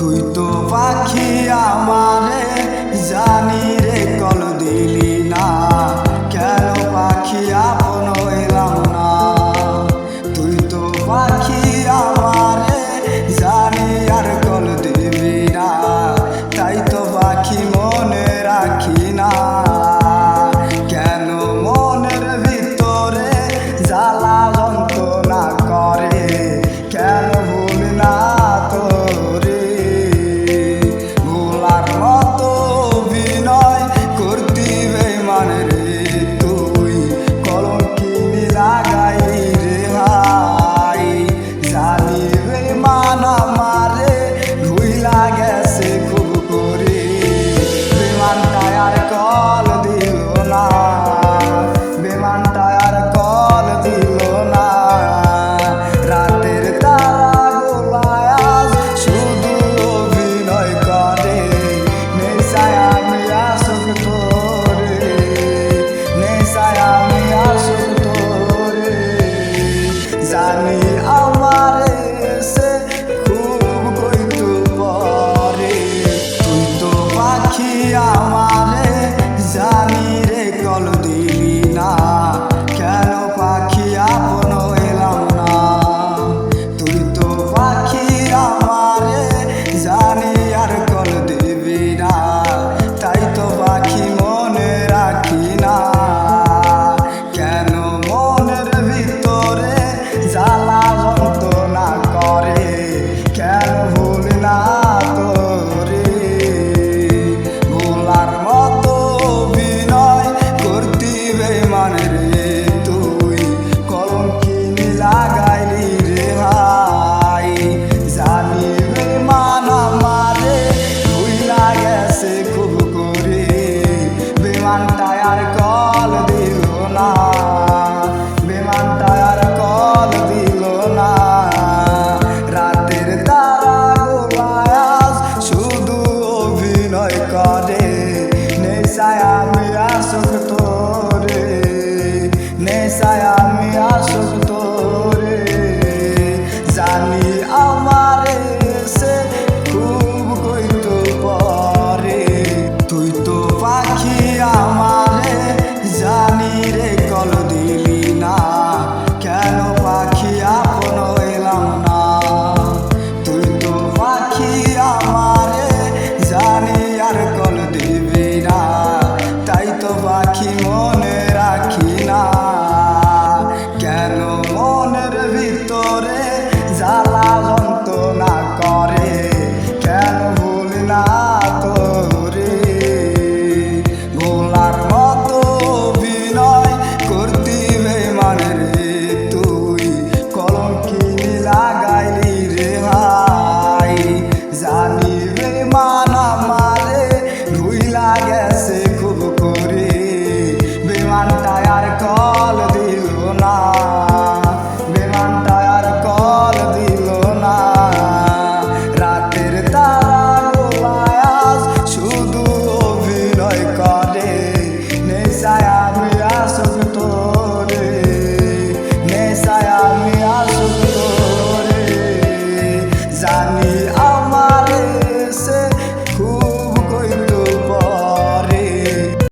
তুই তো পাখি আমারে জানি রে কল দিলি না, কেন পাখি আপন হইলাম না। তুই তো পাখি আমারে জানি আর কল দিবি না, তাই তো পাখি মনে রাখি না। কেন মনের ভিতরে জ্বালা যন্ত্রণা করে, কেন ভুল না তোরে ভোলার মতো অভিনয় করতি বেমান রে। তুই কলঙ্কিনী লাগাই রে ভাই, জানি বেমান আমারে ভুইলা গেছে খুব করে। বেমানটায় আর কল দিল না, বেমানটায় আর কল দিল না। রাতের তারা গোলায় আজ শুধু অভিনয় করে, নেশায় আমি আসুক তোরে, নেশায় আমি আসুক তোরে। জানি আমারে সে খুব কইতো পরে, তুই তো পাখি আমারে জানি রে কল দিলি না, কেন পাখি আপন হইলাম না। তুই তো পাখি আমারে জানি আর কল দিবি না, তাই তো পাখি মনে রাখি না। কেন মনের ভিতরে জ্বালা যন্ত্রণা করে, কেন ভুল না